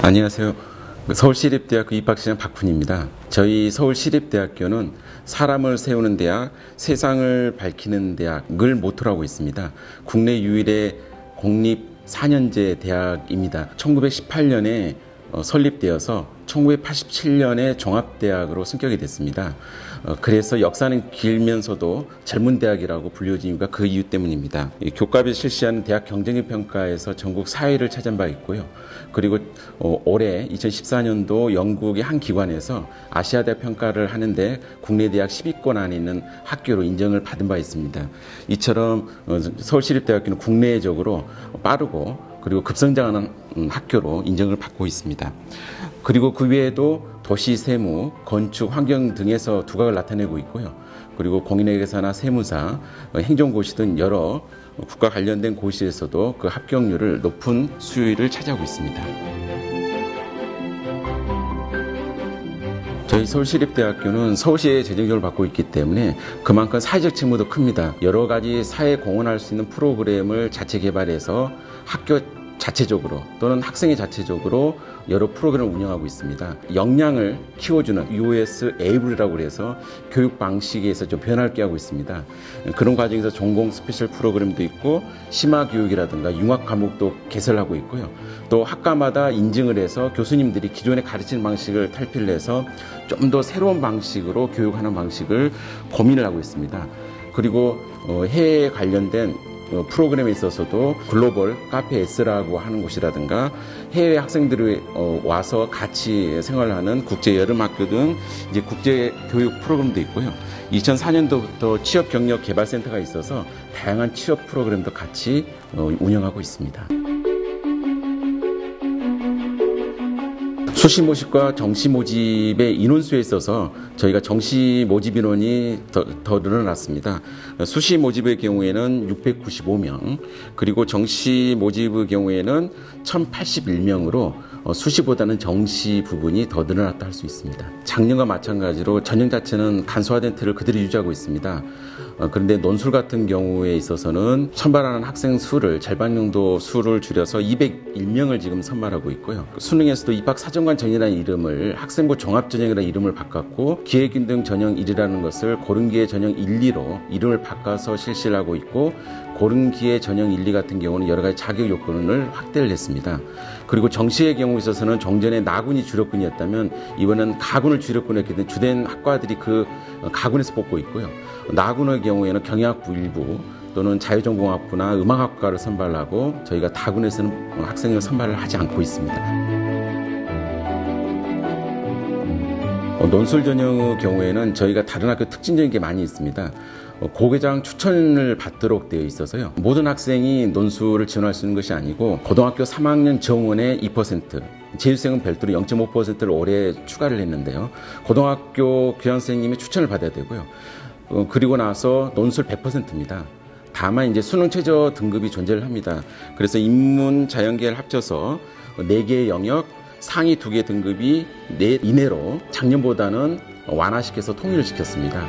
안녕하세요. 서울시립대학교 입학시장 박훈입니다. 저희 서울시립대학교는 사람을 세우는 대학, 세상을 밝히는 대학을 모토로 하고 있습니다. 국내 유일의 공립 4년제 대학입니다. 1918년에 설립되어서 1987년에 종합대학으로 승격이 됐습니다. 그래서 역사는 길면서도 젊은 대학이라고 불리워진 이유가 그 이유 때문입니다. 교과비 실시하는 대학 경쟁력 평가에서 전국 4위를 차지한 바 있고요. 그리고 올해 2014년도 영국의 한 기관에서 아시아대학 평가를 하는데 국내 대학 10위권 안에 있는 학교로 인정을 받은 바 있습니다. 이처럼 서울시립대학교는 국내적으로 빠르고 그리고 급성장하는 학교로 인정을 받고 있습니다. 그리고 그 외에도 도시 세무, 건축, 환경 등에서 두각을 나타내고 있고요. 그리고 공인회계사나 세무사, 행정고시 등 여러 국가 관련된 고시에서도 그 합격률을 높은 수요율을 차지하고 있습니다. 저희 서울시립대학교는 서울시의 재정지원을 받고 있기 때문에 그만큼 사회적 책무도 큽니다. 여러 가지 사회에 공헌할 수 있는 프로그램을 자체 개발해서 학교 자체적으로 또는 학생이 자체적으로 여러 프로그램을 운영하고 있습니다. 역량을 키워주는 UOS 에이블이라고 해서 교육 방식에서 좀 변화를 꾀하고 있습니다. 그런 과정에서 전공 스페셜 프로그램도 있고 심화 교육이라든가 융합 과목도 개설하고 있고요. 또 학과마다 인증을 해서 교수님들이 기존에 가르치는 방식을 탈피를 해서 좀 더 새로운 방식으로 교육하는 방식을 고민을 하고 있습니다. 그리고 해외에 관련된 프로그램에 있어서도 글로벌 카페 S라고 하는 곳이라든가 해외 학생들이 와서 같이 생활하는 국제 여름학교 등 이제 국제 교육 프로그램도 있고요. 2004년도부터 취업 경력 개발센터가 있어서 다양한 취업 프로그램도 같이 운영하고 있습니다. 수시 모집과 정시 모집의 인원수에 있어서 저희가 정시 모집 인원이 더 늘어났습니다. 수시 모집의 경우에는 695명, 그리고 정시 모집의 경우에는 1081명으로 수시보다는 정시 부분이 더 늘어났다 할 수 있습니다. 작년과 마찬가지로 전형 자체는 간소화된 틀을 그대로 유지하고 있습니다. 그런데 논술 같은 경우에 있어서는 선발하는 학생 수를 절반 정도 수를 줄여서 201명을 지금 선발하고 있고요. 수능에서도 입학사정관 전형이라는 이름을 학생부 종합전형이라는 이름을 바꿨고 기회균등 전형 1이라는 것을 고른기회 전형 1, 2로 이름을 바꿔서 실시를 하고 있고 고른기회 전형 1, 2 같은 경우는 여러 가지 자격 요건을 확대를 했습니다. 그리고 정시의 경우에 있어서는 종전에 나군이 주력군이었다면 이번엔 가군을 주력군으로 했기 때문에 주된 학과들이 그 가군에서 뽑고 있고요. 나군의 경우에는 경영학부 일부 또는 자유전공학부나 음악학과를 선발하고 저희가 다군에서는 학생을 선발을 하지 않고 있습니다. 논술 전형의 경우에는 저희가 다른 학교 특징적인 게 많이 있습니다. 고교장 추천을 받도록 되어 있어서요. 모든 학생이 논술을 지원할 수 있는 것이 아니고 고등학교 3학년 정원의 2%, 재수생은 별도로 0.5%를 올해 추가를 했는데요. 고등학교 교장선생님이 추천을 받아야 되고요. 그리고 나서 논술 100%입니다. 다만 이제 수능 최저 등급이 존재를 합니다. 그래서 인문, 자연계를 합쳐서 4개의 영역, 상위 2개 등급이 4 이내로 작년보다는 완화시켜서 통일을 시켰습니다.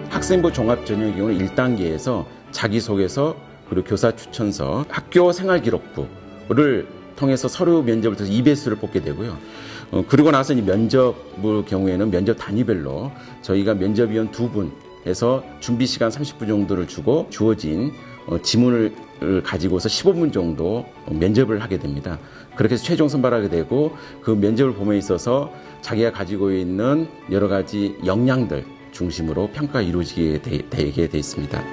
학생부 종합전형의 경우는 1단계에서 자기소개서 그리고 교사 추천서, 학교 생활기록부를 통해서 서류 면접을 통해서 2배수를 뽑게 되고요. 그리고 나서 이 면접의 경우에는 면접 단위별로 저희가 면접위원 2분에서 준비 시간 30분 정도를 주고 주어진 지문을 가지고서 15분 정도 면접을 하게 됩니다. 그렇게 해서 최종 선발하게 되고 그 면접을 봄에 있어서 자기가 가지고 있는 여러 가지 역량들 중심으로 평가가 이루어지게 되게 돼 있습니다.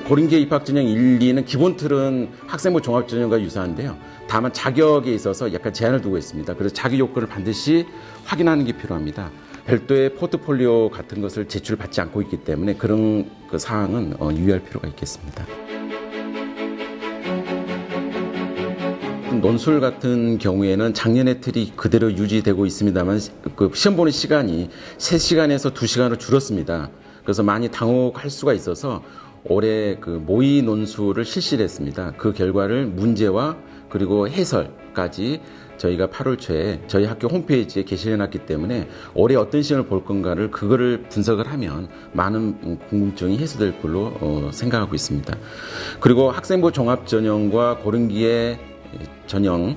고른기회 입학전형 1, 2는 기본 틀은 학생부 종합전형과 유사한데요. 다만 자격에 있어서 약간 제한을 두고 있습니다. 그래서 자격 요건을 반드시 확인하는 게 필요합니다. 별도의 포트폴리오 같은 것을 제출받지 않고 있기 때문에 그런 그 사항은 유의할 필요가 있겠습니다. 논술 같은 경우에는 작년의 틀이 그대로 유지되고 있습니다만 그 시험 보는 시간이 3시간에서 2시간으로 줄었습니다. 그래서 많이 당혹할 수가 있어서 올해 그 모의 논술을 실시를 했습니다. 그 결과를 문제와 그리고 해설까지 저희가 8월 초에 저희 학교 홈페이지에 게시해 놨기 때문에 올해 어떤 시험을 볼 건가를 그거를 분석을 하면 많은 궁금증이 해소될 걸로 생각하고 있습니다. 그리고 학생부 종합전형과 고른기의 전형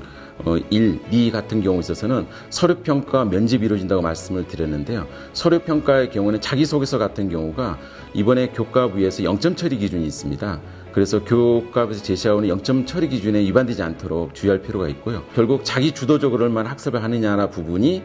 1, 2 같은 경우 있어서는 서류평가 면접이 이루어진다고 말씀을 드렸는데요. 서류평가의 경우는 자기소개서 같은 경우가 이번에 교과부에서 0점 처리 기준이 있습니다. 그래서 교과부에서 제시하는 0점 처리 기준에 위반되지 않도록 주의할 필요가 있고요. 결국 자기 주도적으로 얼마나 학습을 하느냐나 부분이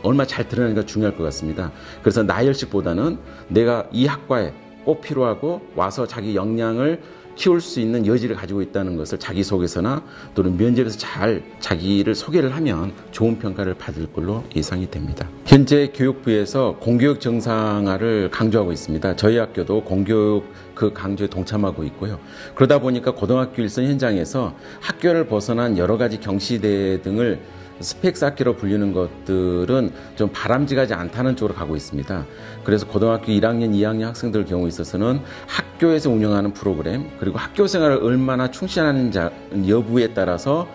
얼마나 잘 드러나는가 중요할 것 같습니다. 그래서 나열식보다는 내가 이 학과에 꼭 필요하고 와서 자기 역량을 키울 수 있는 여지를 가지고 있다는 것을 자기소개서나 또는 면접에서 잘 자기를 소개를 하면 좋은 평가를 받을 걸로 예상이 됩니다. 현재 교육부에서 공교육 정상화를 강조하고 있습니다. 저희 학교도 공교육 그 강조에 동참하고 있고요. 그러다 보니까 고등학교 일선 현장에서 학교를 벗어난 여러 가지 경시대 등을 스펙 쌓기로 불리는 것들은 좀 바람직하지 않다는 쪽으로 가고 있습니다. 그래서 고등학교 1학년, 2학년 학생들 경우에 있어서는 학교에서 운영하는 프로그램 그리고 학교 생활을 얼마나 충실하는 여부에 따라서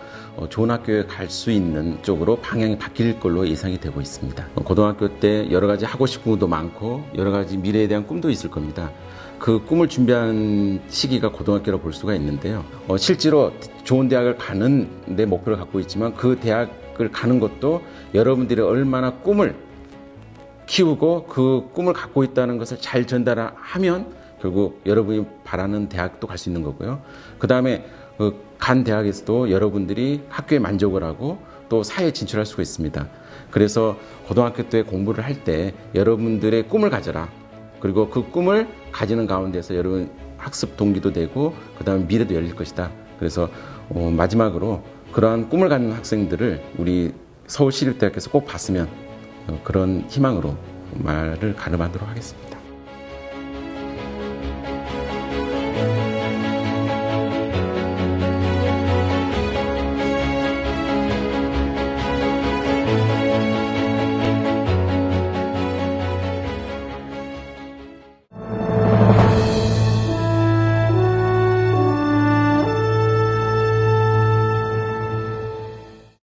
좋은 학교에 갈 수 있는 쪽으로 방향이 바뀔 걸로 예상이 되고 있습니다. 고등학교 때 여러 가지 하고 싶은 것도 많고 여러 가지 미래에 대한 꿈도 있을 겁니다. 그 꿈을 준비하는 시기가 고등학교로 볼 수가 있는데요. 실제로 좋은 대학을 가는 데 목표를 갖고 있지만 그 대학을 가는 것도 여러분들이 얼마나 꿈을 키우고 그 꿈을 갖고 있다는 것을 잘 전달하면 결국 여러분이 바라는 대학도 갈 수 있는 거고요. 그 다음에 간 대학에서도 여러분들이 학교에 만족을 하고 또 사회에 진출할 수가 있습니다. 그래서 고등학교 때 공부를 할 때 여러분들의 꿈을 가져라. 그리고 그 꿈을 가지는 가운데서 여러분 학습 동기도 되고 그 다음에 미래도 열릴 것이다. 그래서 마지막으로 그러한 꿈을 갖는 학생들을 우리 서울시립대학교에서 꼭 봤으면 그런 희망으로 말을 가름하도록 하겠습니다.